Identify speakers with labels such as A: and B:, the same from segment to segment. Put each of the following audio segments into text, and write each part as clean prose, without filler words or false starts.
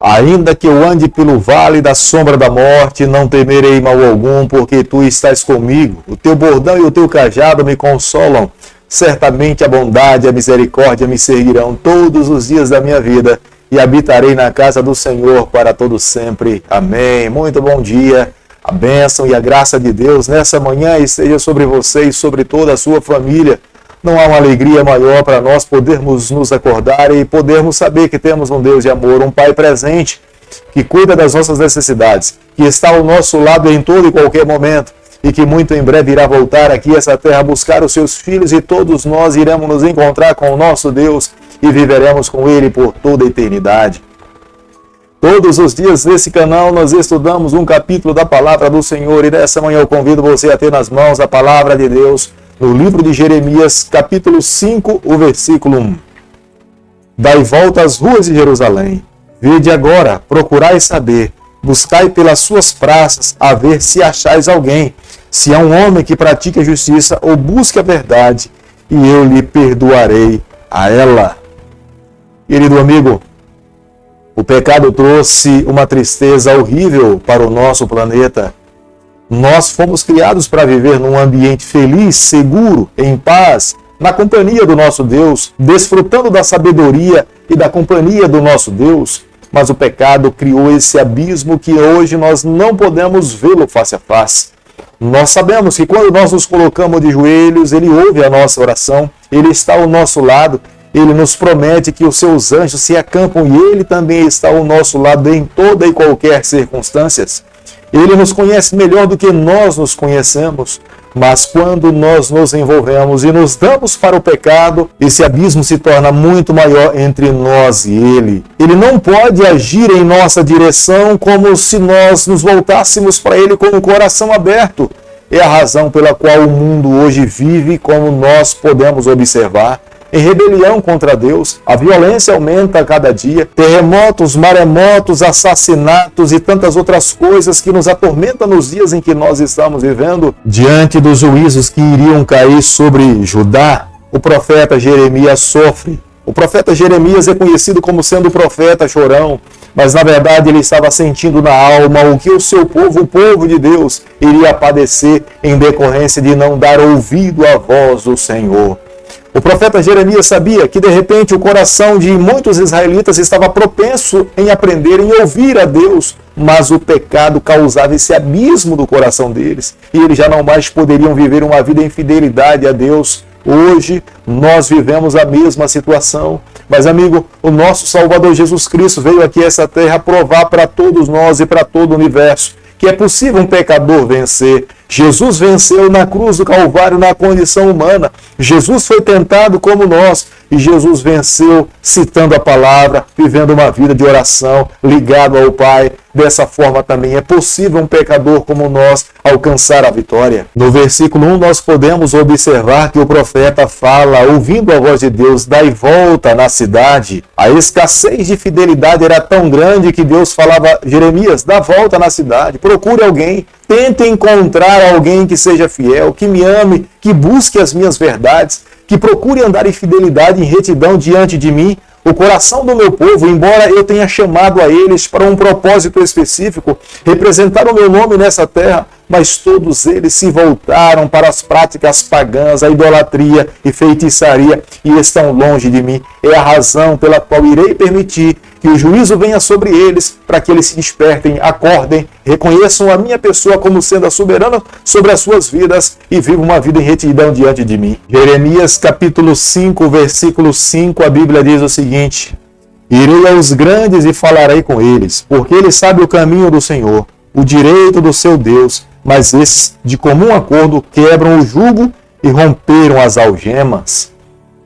A: Ainda que eu ande pelo vale da sombra da morte, não temerei mal algum, porque tu estás comigo. O teu bordão e o teu cajado me consolam. Certamente a bondade e a misericórdia me seguirão todos os dias da minha vida, e habitarei na casa do Senhor para todo sempre. Amém. Muito bom dia. A bênção e a graça de Deus nessa manhã esteja sobre você e sobre toda a sua família. Não há uma alegria maior para nós podermos nos acordar e podermos saber que temos um Deus de amor, um Pai presente, que cuida das nossas necessidades, que está ao nosso lado em todo e qualquer momento, e que muito em breve irá voltar aqui a essa terra buscar os seus filhos, e todos nós iremos nos encontrar com o nosso Deus e viveremos com Ele por toda a eternidade. Todos os dias nesse canal nós estudamos um capítulo da Palavra do Senhor, e nessa manhã eu convido você a ter nas mãos a Palavra de Deus no livro de Jeremias, capítulo 5, o versículo 1. Dai volta às ruas de Jerusalém, vede agora, procurai saber, buscai pelas suas praças, a ver se achais alguém, se há um homem que pratique a justiça ou busque a verdade, e eu lhe perdoarei a ela. Querido amigo, o pecado trouxe uma tristeza horrível para o nosso planeta. Nós fomos criados para viver num ambiente feliz, seguro, em paz, na companhia do nosso Deus, desfrutando da sabedoria e da companhia do nosso Deus. Mas o pecado criou esse abismo que hoje nós não podemos vê-lo face a face. Nós sabemos que quando nós nos colocamos de joelhos, Ele ouve a nossa oração, Ele está ao nosso lado, Ele nos promete que os seus anjos se acampam e Ele também está ao nosso lado em toda e qualquer circunstância. Ele nos conhece melhor do que nós nos conhecemos, mas quando nós nos envolvemos e nos damos para o pecado, esse abismo se torna muito maior entre nós e Ele. Ele não pode agir em nossa direção como se nós nos voltássemos para Ele com o coração aberto. É a razão pela qual o mundo hoje vive, como nós podemos observar, em rebelião contra Deus. A violência aumenta a cada dia, terremotos, maremotos, assassinatos e tantas outras coisas que nos atormentam nos dias em que nós estamos vivendo. Diante dos juízos que iriam cair sobre Judá, o profeta Jeremias sofre. O profeta Jeremias é conhecido como sendo o profeta chorão, mas na verdade ele estava sentindo na alma o que o seu povo, o povo de Deus, iria padecer em decorrência de não dar ouvido à voz do Senhor. O profeta Jeremias sabia que, de repente, o coração de muitos israelitas estava propenso em aprender, em ouvir a Deus, mas o pecado causava esse abismo do coração deles, e eles já não mais poderiam viver uma vida em fidelidade a Deus. Hoje, nós vivemos a mesma situação, mas, amigo, o nosso Salvador Jesus Cristo veio aqui a essa terra provar para todos nós e para todo o universo que é possível um pecador vencer. Jesus venceu na cruz do Calvário na condição humana. Jesus foi tentado como nós e Jesus venceu citando a palavra, vivendo uma vida de oração, ligado ao Pai. Dessa forma também é possível um pecador como nós alcançar a vitória. No versículo 1 nós podemos observar que o profeta fala, ouvindo a voz de Deus, dai volta na cidade. A escassez de fidelidade era tão grande que Deus falava, Jeremias, dá volta na cidade, procure alguém, tente encontrar alguém que seja fiel, que me ame, que busque as minhas verdades, que procure andar em fidelidade, em retidão diante de mim. O coração do meu povo, embora eu tenha chamado a eles para um propósito específico, representar o meu nome nessa terra, mas todos eles se voltaram para as práticas pagãs, a idolatria e feitiçaria e estão longe de mim. É a razão pela qual irei permitir que o juízo venha sobre eles, para que eles se despertem, acordem, reconheçam a minha pessoa como sendo a soberana sobre as suas vidas e vivam uma vida em retidão diante de mim. Jeremias capítulo 5, versículo 5, a Bíblia diz o seguinte: irei aos grandes e falarei com eles, porque eles sabem o caminho do Senhor, o direito do seu Deus, mas esses, de comum acordo, quebram o jugo e romperam as algemas.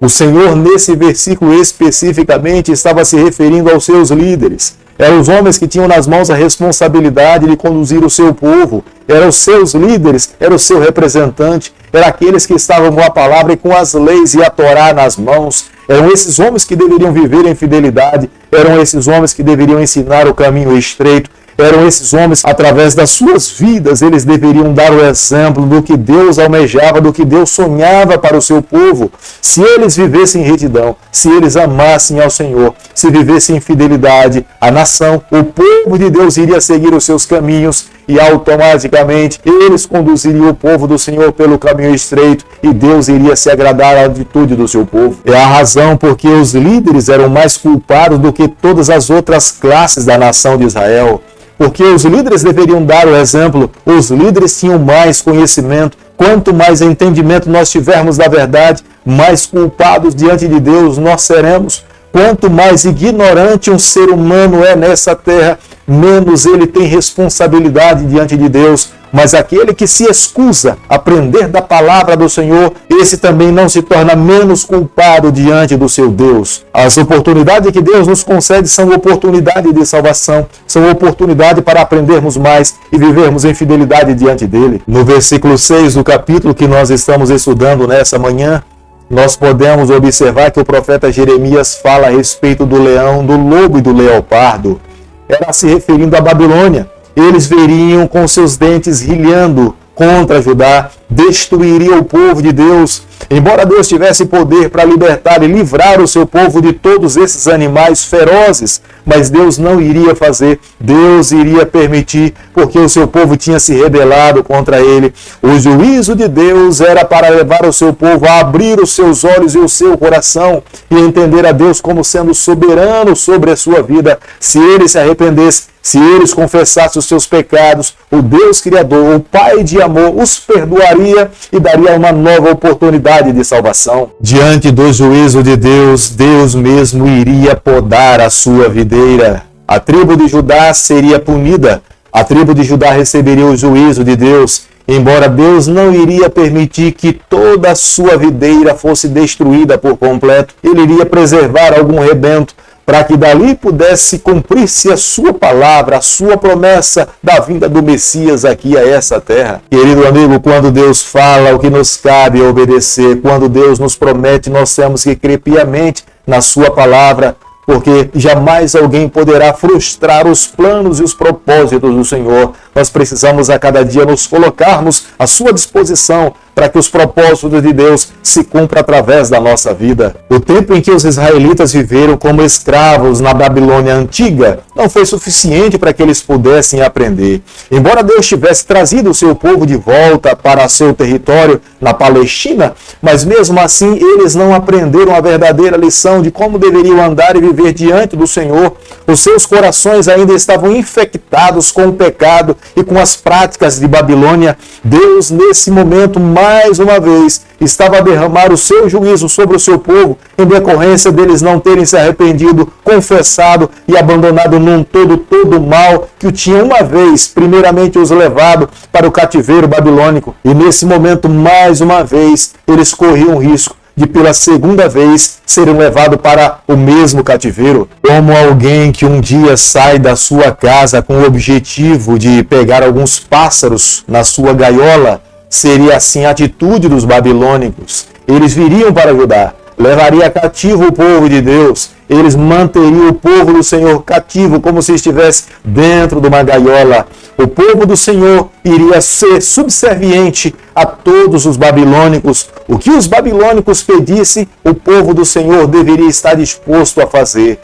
A: O Senhor, nesse versículo especificamente, estava se referindo aos seus líderes. Eram os homens que tinham nas mãos a responsabilidade de conduzir o seu povo. Eram os seus líderes, era o seu representante, eram aqueles que estavam com a palavra e com as leis e a Torá nas mãos. Eram esses homens que deveriam viver em fidelidade, eram esses homens que deveriam ensinar o caminho estreito, Eram esses homens, através das suas vidas, eles deveriam dar o exemplo do que Deus almejava, do que Deus sonhava para o seu povo. Se eles vivessem em retidão, se eles amassem ao Senhor, se vivessem em fidelidade, a nação, o povo de Deus iria seguir os seus caminhos e automaticamente eles conduziriam o povo do Senhor pelo caminho estreito e Deus iria se agradar da atitude do seu povo. É a razão porque os líderes eram mais culpados do que todas as outras classes da nação de Israel. Porque os líderes deveriam dar o exemplo, os líderes tinham mais conhecimento. Quanto mais entendimento nós tivermos da verdade, mais culpados diante de Deus nós seremos. Quanto mais ignorante um ser humano é nessa terra, menos ele tem responsabilidade diante de Deus. Mas aquele que se excusa a aprender da palavra do Senhor, esse também não se torna menos culpado diante do seu Deus. As oportunidades que Deus nos concede são oportunidade de salvação, são oportunidade para aprendermos mais e vivermos em fidelidade diante dele. No versículo 6 do capítulo que nós estamos estudando nessa manhã, nós podemos observar que o profeta Jeremias fala a respeito do leão, do lobo e do leopardo. Era se referindo à Babilônia. Eles veriam com seus dentes rilhando contra Judá, destruiria o povo de Deus. Embora Deus tivesse poder para libertar e livrar o seu povo de todos esses animais ferozes, mas Deus não iria fazer, Deus iria permitir, porque o seu povo tinha se rebelado contra ele. O juízo de Deus era para levar o seu povo a abrir os seus olhos e o seu coração e entender a Deus como sendo soberano sobre a sua vida. Se ele se arrependesse, se eles confessassem os seus pecados, o Deus Criador, o Pai de amor, os perdoaria e daria uma nova oportunidade de salvação. Diante do juízo de Deus, Deus mesmo iria podar a sua videira. A tribo de Judá seria punida, a tribo de Judá receberia o juízo de Deus, embora Deus não iria permitir que toda a sua videira fosse destruída por completo. Ele iria preservar algum rebento, para que dali pudesse cumprir-se a sua palavra, a sua promessa da vinda do Messias aqui a essa terra. Querido amigo, quando Deus fala, o que nos cabe é obedecer. Quando Deus nos promete, nós temos que crer piamente na sua palavra, porque jamais alguém poderá frustrar os planos e os propósitos do Senhor. Nós precisamos a cada dia nos colocarmos à sua disposição para que os propósitos de Deus se cumpram através da nossa vida. O tempo em que os israelitas viveram como escravos na Babilônia antiga não foi suficiente para que eles pudessem aprender. Embora Deus tivesse trazido o seu povo de volta para seu território na Palestina, mas mesmo assim eles não aprenderam a verdadeira lição de como deveriam andar e viver diante do Senhor. Os seus corações ainda estavam infectados com o pecado e com as práticas de Babilônia. Deus, nesse momento, mais uma vez, estava a derramar o seu juízo sobre o seu povo, em decorrência deles não terem se arrependido, confessado e abandonado num todo o mal que o tinha uma vez, primeiramente, os levado para o cativeiro babilônico. E nesse momento, mais uma vez, eles corriam risco de pela segunda vez serem levados para o mesmo cativeiro. Como alguém que um dia sai da sua casa com o objetivo de pegar alguns pássaros na sua gaiola, seria assim a atitude dos babilônicos. Eles viriam para Judá, levaria cativo o povo de Deus, eles manteriam o povo do Senhor cativo como se estivesse dentro de uma gaiola. O povo do Senhor iria ser subserviente a todos os babilônicos. O que os babilônicos pedissem, o povo do Senhor deveria estar disposto a fazer.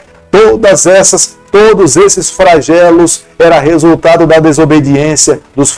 A: Todos esses flagelos era resultado da desobediência dos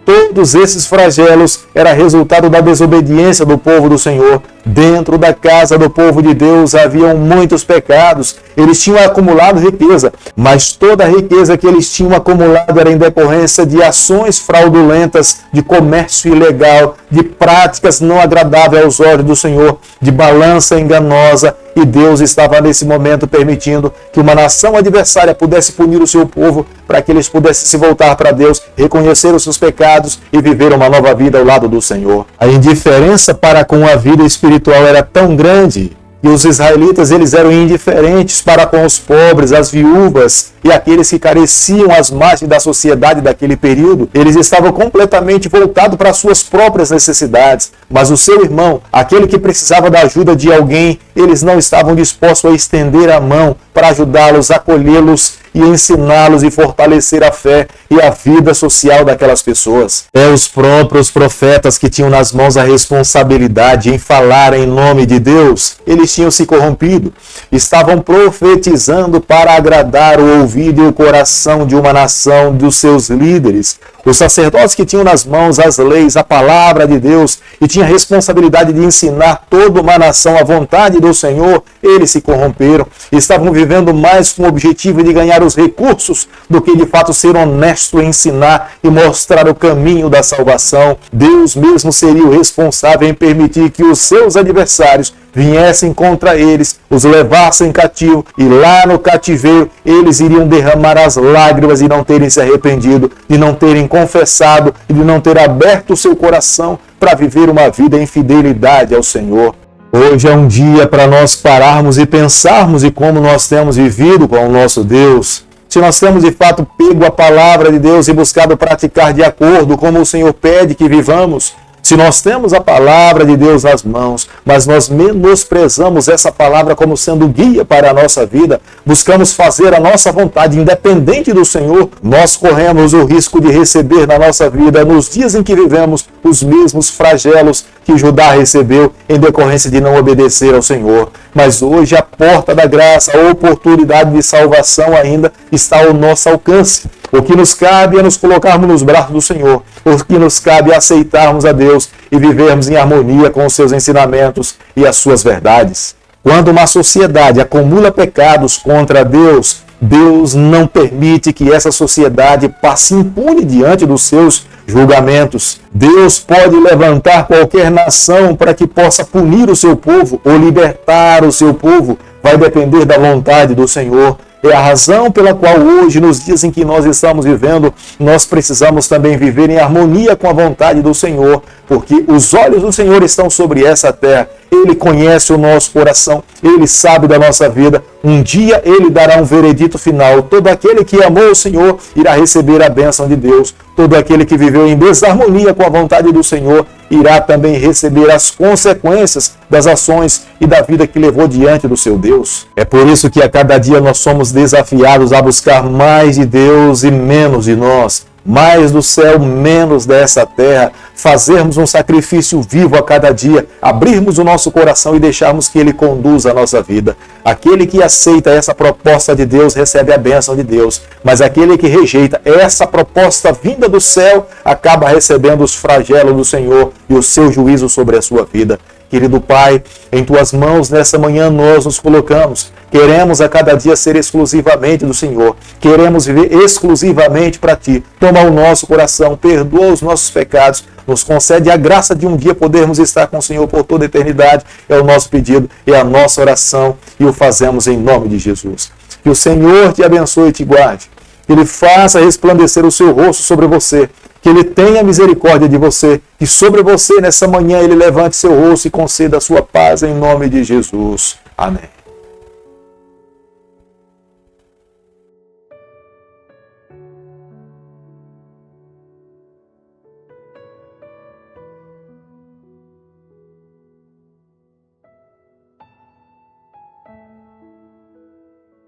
A: Todos esses flagelos era resultado da desobediência do povo do Senhor. Dentro da casa do povo de Deus haviam muitos pecados. Eles tinham acumulado riqueza, mas toda a riqueza que eles tinham acumulado era em decorrência de ações fraudulentas, de comércio ilegal, de práticas não agradáveis aos olhos do Senhor, de balança enganosa. E Deus estava nesse momento permitindo que uma nação adversária pudesse punir o seu povo para que eles pudessem se voltar para Deus, reconhecer os seus pecados e viver uma nova vida ao lado do Senhor. A indiferença para com a vida espiritual era tão grande que os israelitas eles eram indiferentes para com os pobres, as viúvas e aqueles que careciam às margens da sociedade daquele período, eles estavam completamente voltados para as suas próprias necessidades. Mas o seu irmão, aquele que precisava da ajuda de alguém, eles não estavam dispostos a estender a mão para ajudá-los, acolhê-los e ensiná-los e fortalecer a fé e a vida social daquelas pessoas. Os próprios profetas que tinham nas mãos a responsabilidade em falar em nome de Deus, eles tinham se corrompido. Estavam profetizando para agradar o ouvido e o coração de uma nação, dos seus líderes. Os sacerdotes que tinham nas mãos as leis, a palavra de Deus, e tinham a responsabilidade de ensinar toda uma nação a vontade do Senhor, eles se corromperam. Estavam vivendo mais com o objetivo de ganhar os recursos do que de fato ser honesto em ensinar e mostrar o caminho da salvação. Deus mesmo seria o responsável em permitir que os seus adversários viessem contra eles, os levassem cativo, e lá no cativeiro eles iriam derramar as lágrimas de não terem se arrependido, de não terem confessado e de não ter aberto o seu coração para viver uma vida em fidelidade ao Senhor. Hoje é um dia para nós pararmos e pensarmos em como nós temos vivido com o nosso Deus. Se nós temos de fato pego a palavra de Deus e buscado praticar de acordo como o Senhor pede que vivamos. Se nós temos a palavra de Deus nas mãos, mas nós menosprezamos essa palavra como sendo guia para a nossa vida, buscamos fazer a nossa vontade independente do Senhor, nós corremos o risco de receber na nossa vida, nos dias em que vivemos, os mesmos flagelos que Judá recebeu em decorrência de não obedecer ao Senhor. Mas hoje a porta da graça, a oportunidade de salvação ainda está ao nosso alcance. O que nos cabe é nos colocarmos nos braços do Senhor. O que nos cabe é aceitarmos a Deus e vivermos em harmonia com os seus ensinamentos e as suas verdades. Quando uma sociedade acumula pecados contra Deus, Deus não permite que essa sociedade passe impune diante dos seus julgamentos. Deus pode levantar qualquer nação para que possa punir o seu povo ou libertar o seu povo. Vai depender da vontade do Senhor. É a razão pela qual hoje, nos dias em que nós estamos vivendo, nós precisamos também viver em harmonia com a vontade do Senhor, porque os olhos do Senhor estão sobre essa terra. Ele conhece o nosso coração, Ele sabe da nossa vida. Um dia Ele dará um veredito final. Todo aquele que amou o Senhor irá receber a bênção de Deus. Todo aquele que viveu em desarmonia com a vontade do Senhor irá também receber as consequências das ações e da vida que levou diante do seu Deus. É por isso que a cada dia nós somos desafiados a buscar mais de Deus e menos de nós. Mais do céu, menos dessa terra, fazermos um sacrifício vivo a cada dia, abrirmos o nosso coração e deixarmos que Ele conduza a nossa vida. Aquele que aceita essa proposta de Deus recebe a bênção de Deus, mas aquele que rejeita essa proposta vinda do céu acaba recebendo os flagelos do Senhor e o seu juízo sobre a sua vida. Querido Pai, em Tuas mãos nessa manhã nós nos colocamos. Queremos a cada dia ser exclusivamente do Senhor. Queremos viver exclusivamente para Ti. Toma o nosso coração, perdoa os nossos pecados. Nos concede a graça de um dia podermos estar com o Senhor por toda a eternidade. É o nosso pedido, é a nossa oração e o fazemos em nome de Jesus. Que o Senhor te abençoe e te guarde. Que Ele faça resplandecer o seu rosto sobre você. Que Ele tenha misericórdia de você, que sobre você nessa manhã Ele levante seu rosto e conceda a sua paz em nome de Jesus. Amém.